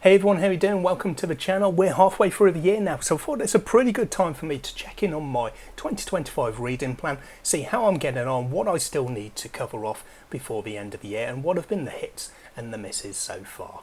Hey everyone, how you doing? Welcome to the channel. We're halfway through the year now, so I thought it's a pretty good time for me to check in on my 2025 reading plan, see how I'm getting on, what I still need to cover off before the end of the year, and what have been the hits and the misses so far.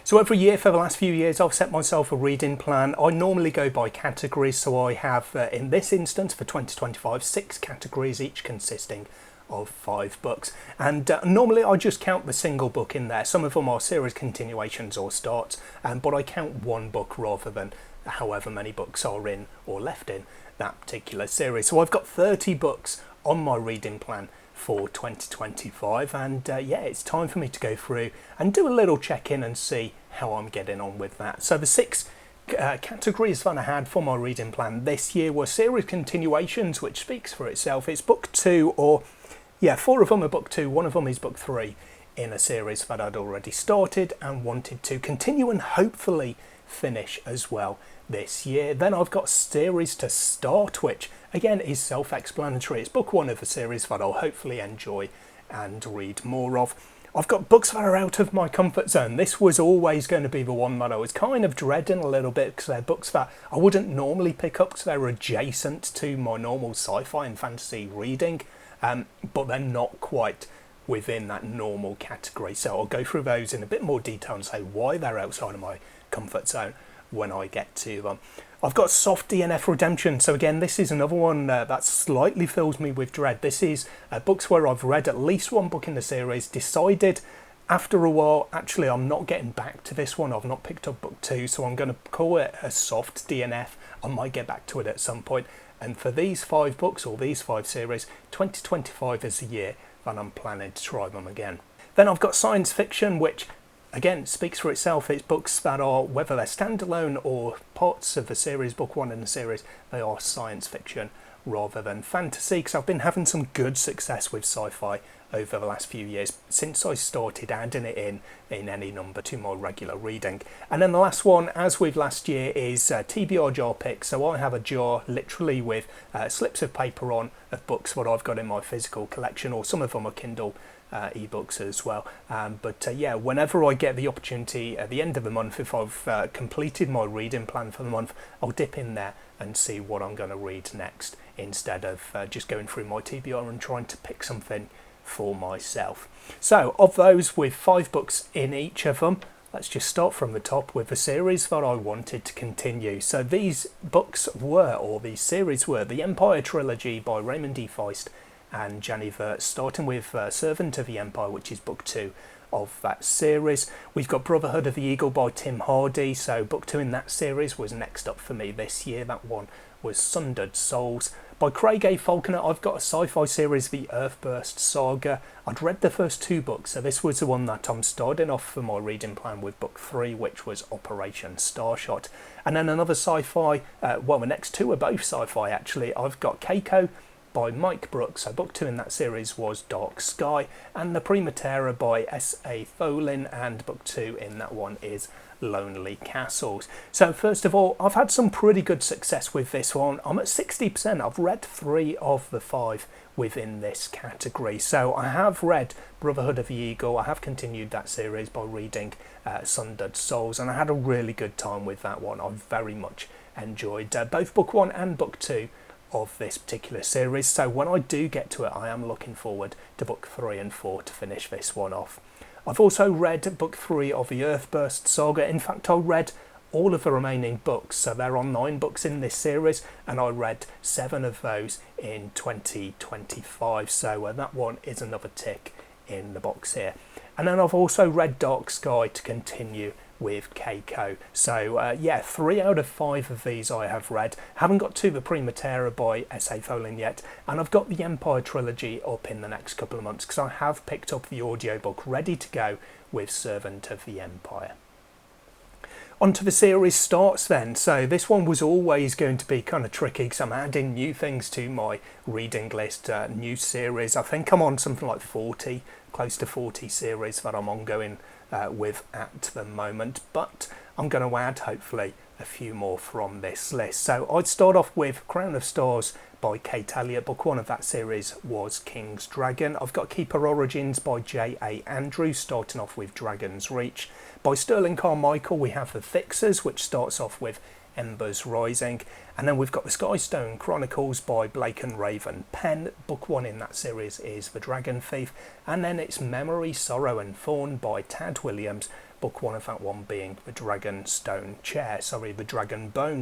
So every year for the last few years I've set myself a reading plan. I normally go by categories, so I have in this instance for 2025 6 categories, each consisting of 5 books, and normally I just count the single book in there. Some of them are series continuations or starts, but I count one book rather than however many books are in or left in that particular series. So I've got 30 books on my reading plan for 2025, and yeah, it's time for me to go through and do a little check-in and see how I'm getting on with that. So the 6 categories that I had for my reading plan this year were series continuations, which speaks for itself. It's book 2, or yeah, 4 of them are book 2, one of them is book 3 in a series that I'd already started and wanted to continue and hopefully finish as well this year. Then I've got series to start, which again is self-explanatory. It's book 1 of a series that I'll hopefully enjoy and read more of. I've got books that are out of my comfort zone. This was always going to be the one that I was kind of dreading a little bit, because they're books that I wouldn't normally pick up because they're adjacent to my normal sci-fi and fantasy reading, but they're not quite within that normal category. So I'll go through those in a bit more detail and say why they're outside of my comfort zone when I get to them. I've got soft DNF Redemption. So again, this is another one that slightly fills me with dread. This is books where I've read at least one book in the series, decided after a while, actually I'm not getting back to this one. I've not picked up book 2, so I'm going to call it a soft DNF. I might get back to it at some point. And for these 5 books, or these 5 series, 2025 is the year that I'm planning to try them again. Then I've got science fiction, which again speaks for itself. It's books that are, whether they're standalone or parts of the series, book 1 in the series, they are science fiction rather than fantasy, because I've been having some good success with sci-fi over the last few years since I started adding it in any number to my regular reading. And then the last one, as with last year, is TBR jar picks. So I have a jar literally with slips of paper on of books what I've got in my physical collection, or some of them are Kindle ebooks as well, but yeah, whenever I get the opportunity at the end of the month, if I've completed my reading plan for the month, I'll dip in there and see what I'm going to read next, instead of just going through my TBR and trying to pick something for myself. So of those, with 5 books in each of them, let's just start from the top with the series that I wanted to continue. So these books were, or these series were, the Empire trilogy by Raymond D. Feist and Janny Vert, starting with Servant of the Empire, which is book 2 of that series. We've got Brotherhood of the Eagle by Tim Hardy, so book 2 in that series was next up for me this year. That one was Sundered Souls. By Craig A. Falconer, I've got a sci-fi series, the Earthburst Saga. I'd read the first 2 books, so this was the one that I'm starting off for my reading plan with book 3, which was Operation Starshot. And then another sci-fi, well, the next 2 are both sci-fi actually. I've got Keiko by Mike Brooks, so book 2 in that series was Dark Sky, and The Prima Terra by S.A. Folin, and book 2 in that one is Lonely Castles. So first of all, I've had some pretty good success with this one. I'm at 60%. I've read 3 of the 5 within this category. So I have read Brotherhood of the Eagle, I have continued that series by reading Sundered Souls, and I had a really good time with that one. I very much enjoyed both book 1 and book 2 of this particular series, so when I do get to it, I am looking forward to book 3 and 4 to finish this one off. I've also read book 3 of the Earthburst Saga. In fact, I read all of the remaining books, so there are 9 books in this series, and I read 7 of those in 2025, so that one is another tick in the box here. And then I've also read Dark Sky to continue with Keiko. So yeah, 3 out of 5 of these I have read. Haven't got to The Prima Terra by S.A. Folin yet, and I've got the Empire trilogy up in the next couple of months, because I have picked up the audiobook ready to go with Servant of the Empire. Onto the series starts then. So this one was always going to be kind of tricky, because I'm adding new things to my reading list, new series. I think I'm on something like 40, close to 40 series that I'm ongoing with at the moment, but I'm going to add hopefully a few more from this list. So I'd start off with Crown of Stars by Kate Elliott. Book 1 of that series was King's Dragon. I've got Keeper Origins by J.A. Andrews, starting off with Dragon's Reach. By Sterling Carmichael we have The Fixers, which starts off with Embers Rising, and then we've got the Skystone Chronicles by Blake and Raven Penn. Book 1 in that series is The Dragon Thief, and then it's Memory, Sorrow and Thorn by Tad Williams. Book 1 of that one being The Dragon Bone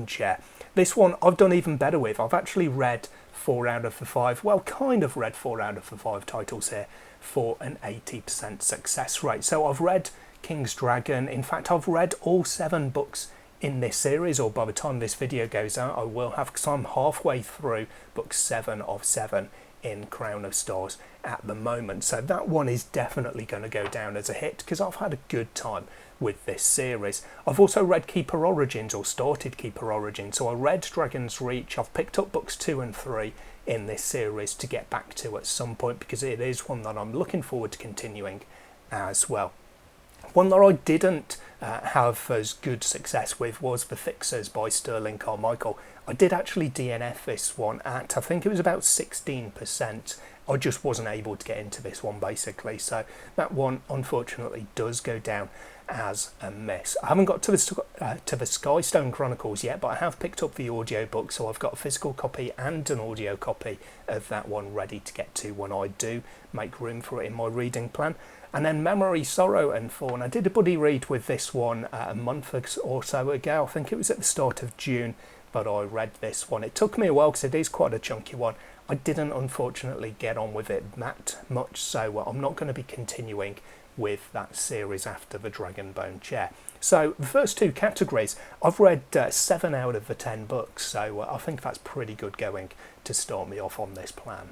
Chair. This one I've done even better with. I've actually read 4 out of the 5, well, kind of read 4 out of the 5 titles here for an 80% success rate. So I've read King's Dragon. In fact, I've read all 7 books in this series, or by the time this video goes out I will have, because I'm halfway through book 7 of 7 in Crown of Stars at the moment. So that one is definitely going to go down as a hit because I've had a good time with this series. I've also read Keeper Origins, or started Keeper Origins, so I read Dragon's Reach. I've picked up books 2 and 3 in this series to get back to at some point because it is one that I'm looking forward to continuing as well. One that I didn't have as good success with was The Fixers by Sterling Carmichael. I did actually DNF this one at, I think it was about 16%. I just wasn't able to get into this one basically, so that one unfortunately does go down as a miss. I haven't got to the Skystone Chronicles yet, but I have picked up the audiobook, so I've got a physical copy and an audio copy of that one ready to get to when I do make room for it in my reading plan. And then Memory, Sorrow and Thorn. I did a buddy read with this one a month or so ago. I think it was at the start of June, but I read this one. It took me a while because it is quite a chunky one. I didn't unfortunately get on with it that much, so I'm not going to be continuing with that series after The Dragon Bone Chair. So the first 2 categories, I've read 7 out of the 10 books, so I think that's pretty good going to start me off on this plan.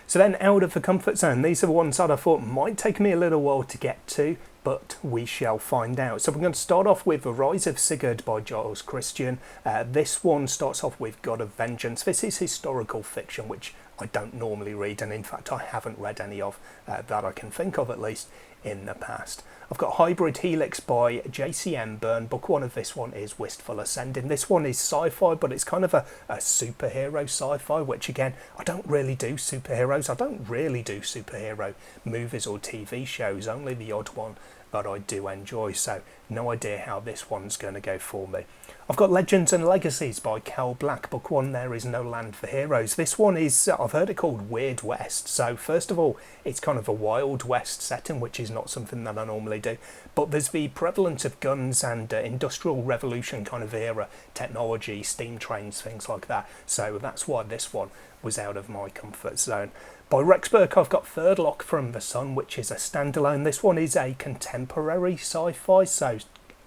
So then out of the comfort zone, these are the ones that I thought might take me a little while to get to, but we shall find out. So we're going to start off with The Rise of Sigurd by Giles Christian. This one starts off with God of Vengeance. This is historical fiction, which I don't normally read, and in fact I haven't read any of that I can think of at least in the past. I've got Hybrid Helix by JCM Byrne. Book 1 of this one is Wistful Ascending. This one is sci-fi, but it's kind of a superhero sci-fi, which again, I don't really do superheroes. I don't really do superhero movies or TV shows, only the odd one that I do enjoy, so no idea how this one's going to go for me. I've got Legends and Legacies by Cal Black. Book 1 there is No Land for Heroes. This one is, I've heard it called Weird West. So first of all, it's kind of a Wild West setting, which is not something that I normally do. But there's the prevalence of guns and Industrial Revolution kind of era technology, steam trains, things like that. So that's why this one was out of my comfort zone. By Rex Burke, I've got Third Lock from the Sun, which is a standalone. This one is a contemporary sci-fi, so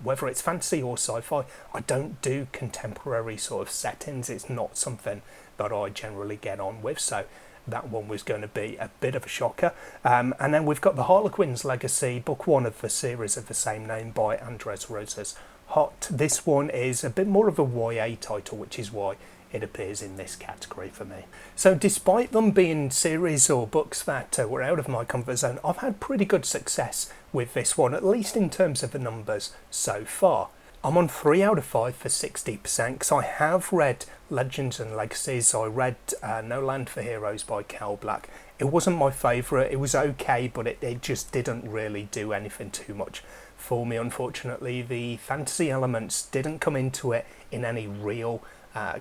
whether it's fantasy or sci-fi, I don't do contemporary sort of settings. It's not something that I generally get on with, so that one was going to be a bit of a shocker. And then we've got The Harlequin's Legacy, book 1 of the series of the same name by Andres Rosas Hot. This one is a bit more of a YA title, which is why it appears in this category for me. So despite them being series or books that were out of my comfort zone, I've had pretty good success with this one, at least in terms of the numbers so far. I'm on 3 out of 5 for 60% because I have read Legends and Legacies. I read No Land for Heroes by Cal Black. It wasn't my favourite. It was okay, but it just didn't really do anything too much for me, unfortunately. The fantasy elements didn't come into it in any real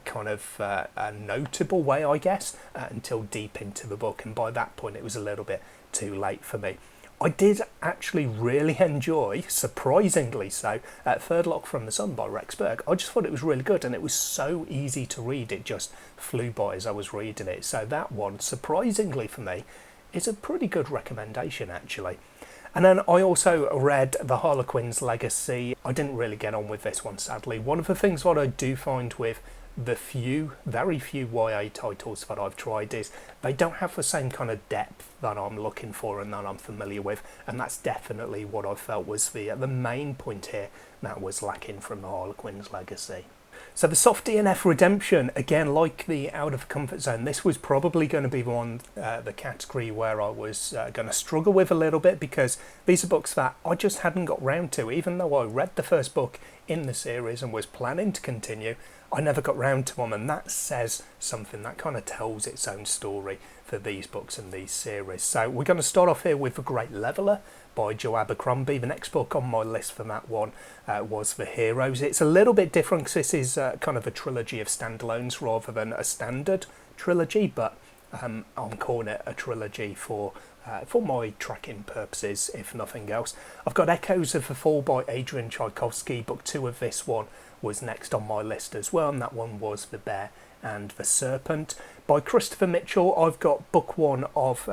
kind of a notable way, I guess, until deep into the book, and by that point it was a little bit too late for me. I did actually really enjoy, surprisingly so, Third Lock from the Sun by Rex Burke. I just thought it was really good, and it was so easy to read. It just flew by as I was reading it. So that one, surprisingly for me, is a pretty good recommendation actually. And then I also read The Harlequin's Legacy. I didn't really get on with this one, sadly. One of the things what I do find with the very few YA titles that I've tried is they don't have the same kind of depth that I'm looking for and that I'm familiar with, and that's definitely what I felt was the main point here that was lacking from The Harlequin's Legacy. So the soft DNF Redemption, again, like the Out of Comfort Zone, this was probably going to be the category where I was going to struggle with a little bit, because these are books that I just hadn't got round to. Even though I read the first book in the series and was planning to continue, I never got round to them, and that says something. That kind of tells its own story for these books and these series. So we're going to start off here with The Great Leveller by Joe Abercrombie. The next book on my list for that one was The Heroes. It's a little bit different because this is kind of a trilogy of standalones rather than a standard trilogy, but I'm calling it a trilogy for my tracking purposes, if nothing else. I've got Echoes of the Fall by Adrian Tchaikovsky. Book 2 of this one was next on my list as well, and that one was The Bear and the Serpent. By Christopher Mitchell, I've got book 2 of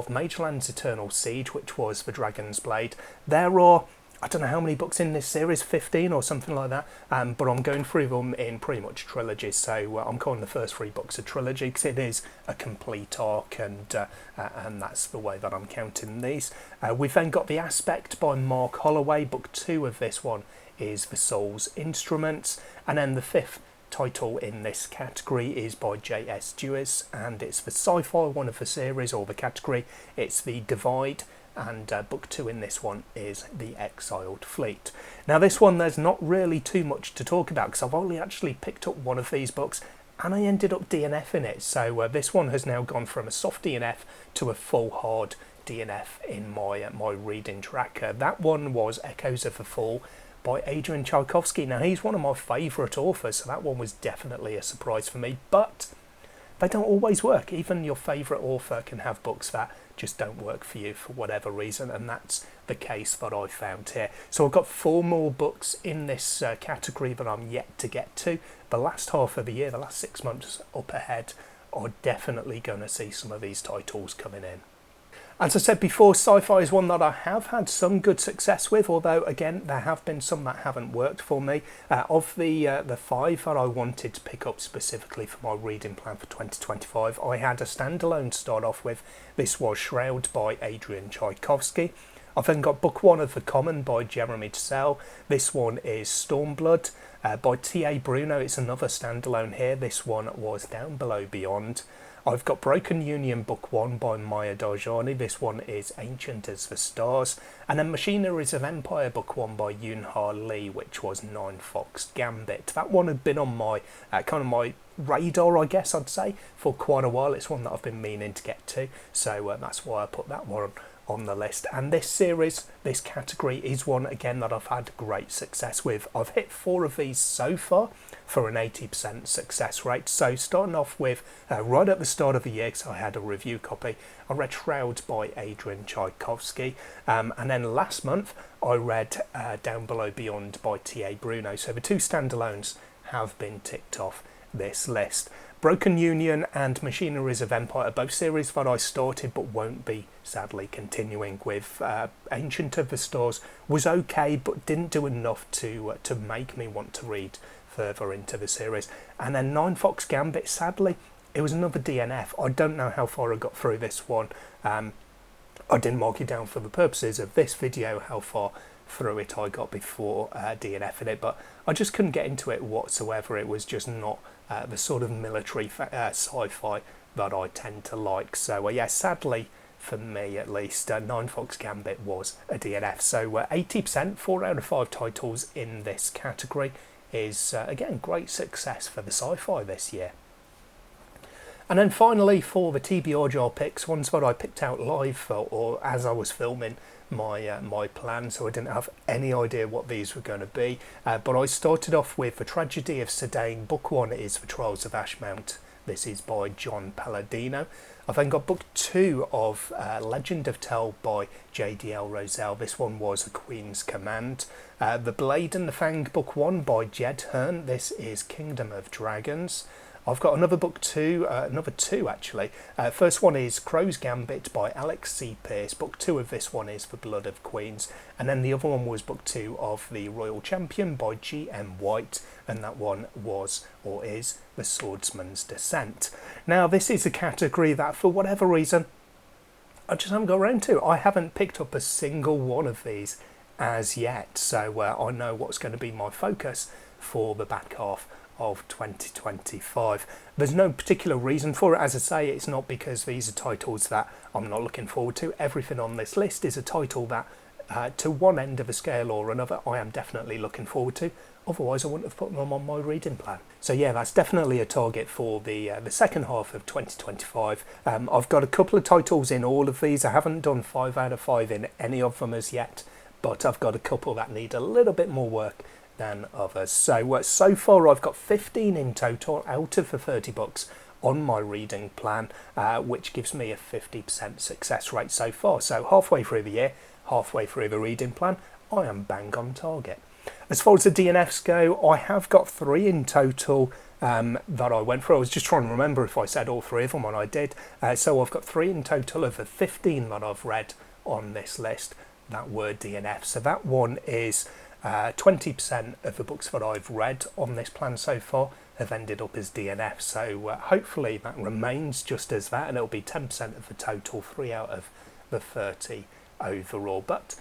Mageland's Eternal Siege, which was The Dragon's Blade. There are, I don't know how many books in this series, 15 or something like that, but I'm going through them in pretty much trilogies, so I'm calling the first 3 books a trilogy because it is a complete arc, and that's the way that I'm counting these. We've then got The Aspect by Mark Holloway. Book 2 of this one is The Soul's Instruments, and then the 5th title in this category is by J.S. Dewis, and it's the sci-fi one of the series, or the category. It's The Divide, and book 2 in this one is The Exiled Fleet. Now this one, there's not really too much to talk about because I've only actually picked up one of these books and I ended up DNFing it. So this one has now gone from a soft DNF to a full hard DNF in my reading tracker. That one was Echoes of the Fall by Adrian Tchaikovsky. Now he's one of my favourite authors, so that one was definitely a surprise for me, but they don't always work. Even your favourite author can have books that just don't work for you for whatever reason, and that's the case that I found here. So I've got 4 more books in this category that I'm yet to get to. The last half of the year, the last 6 months up ahead, are definitely going to see some of these titles coming in. As I said before, sci-fi is one that I have had some good success with, although again there have been some that haven't worked for me. Of the 5 that I wanted to pick up specifically for my reading plan for 2025, I had a standalone to start off with. This was Shroud by Adrian Tchaikovsky. I've then got book 1 of The Common by Jeremy Tsel. This one is Stormblood by T.A. Bruno. It's another standalone here. This one was Down Below Beyond. I've got Broken Union book 1 by Maya Darjani. This one is Ancient as the Stars. And then Machineries of Empire book 1 by Yoon-Ha Lee, which was Nine Fox Gambit. That one had been on my kind of my radar, I guess I'd say, for quite a while. It's one that I've been meaning to get to, so that's why I put that one on the list. And this series, this category, is one again that I've had great success with. I've hit 4 of these so far for an 80% success rate. So starting off with right at the start of the year, because I had a review copy, I read Shroud by Adrian Tchaikovsky, and then last month I read Down Below Beyond by T.A. Bruno. So the 2 standalones have been ticked off this list. Broken Union and Machineries of Empire are both series that I started but won't be sadly continuing with. Ancient of the Stars was okay but didn't do enough to make me want to read further into the series. And then Nine Fox Gambit, sadly, it was another DNF. I don't know how far I got through this one. I didn't mark it down for the purposes of this video how far through it I got before DNFing it, but I just couldn't get into it whatsoever. It was just not the sort of military sci-fi that I tend to like. So yeah, sadly for me at least, Nine Fox Gambit was a DNF. So 80%, 4 out of 5 titles in this category is again great success for the sci-fi this year. And then finally for the TBR jar picks, ones that I picked out live or as I was filming my plan, so I didn't have any idea what these were going to be. But I started off with The Tragedy of Sedaine. Book 1 is The Trials of Ashmount. This is by John Palladino. I've then got book 2 of Legend of Tell by J.D.L. Rosell. This one was A Queen's Command. The Blade and the Fang book 1 by Jed Hearn. This is Kingdom of Dragons. I've got another book 2, another 2 actually. First one is Crow's Gambit by Alex C. Pearce. Book 2 of this one is The Blood of Queens. And then the other one was book 2 of The Royal Champion by G.M. White. And that one was, or is, The Swordsman's Descent. Now this is a category that for whatever reason I just haven't got around to. I haven't picked up a single one of these as yet. So I know what's going to be my focus for the back half of 2025. There's no particular reason for it. As I say, it's not because these are titles that I'm not looking forward to. Everything on this list is a title that to one end of a scale or another I am definitely looking forward to. Otherwise I wouldn't have put them on my reading plan. So yeah, that's definitely a target for the second half of 2025. I've got a couple of titles in all of these. I haven't done 5 out of 5 in any of them as yet, but I've got a couple that need a little bit more work than others. So far I've got 15 in total out of the 30 books on my reading plan, which gives me a 50% success rate so far. So halfway through the year, halfway through the reading plan, I am bang on target. As far as the DNFs go, I have got 3 in total that I went through. I was just trying to remember if I said all 3 of them, and I did. So I've got 3 in total of the 15 that I've read on this list that were DNF. So that one is 20% of the books that I've read on this plan so far have ended up as DNF. So hopefully that remains just as that, and it'll be 10% of the total, 3 out of the 30 overall. But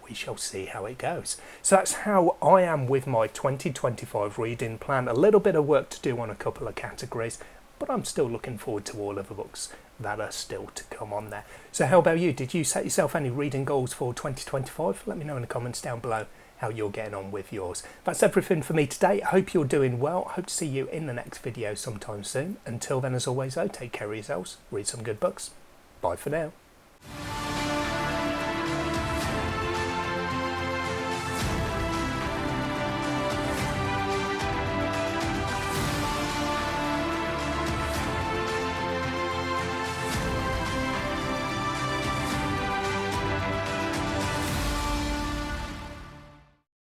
we shall see how it goes. So that's how I am with my 2025 reading plan. A little bit of work to do on a couple of categories, but I'm still looking forward to all of the books that are still to come on there. So how about you? Did you set yourself any reading goals for 2025? Let me know in the comments down below how you're getting on with yours. That's everything for me today. I hope you're doing well. I hope to see you in the next video sometime soon. Until then, as always though, take care of yourselves, read some good books. Bye for now.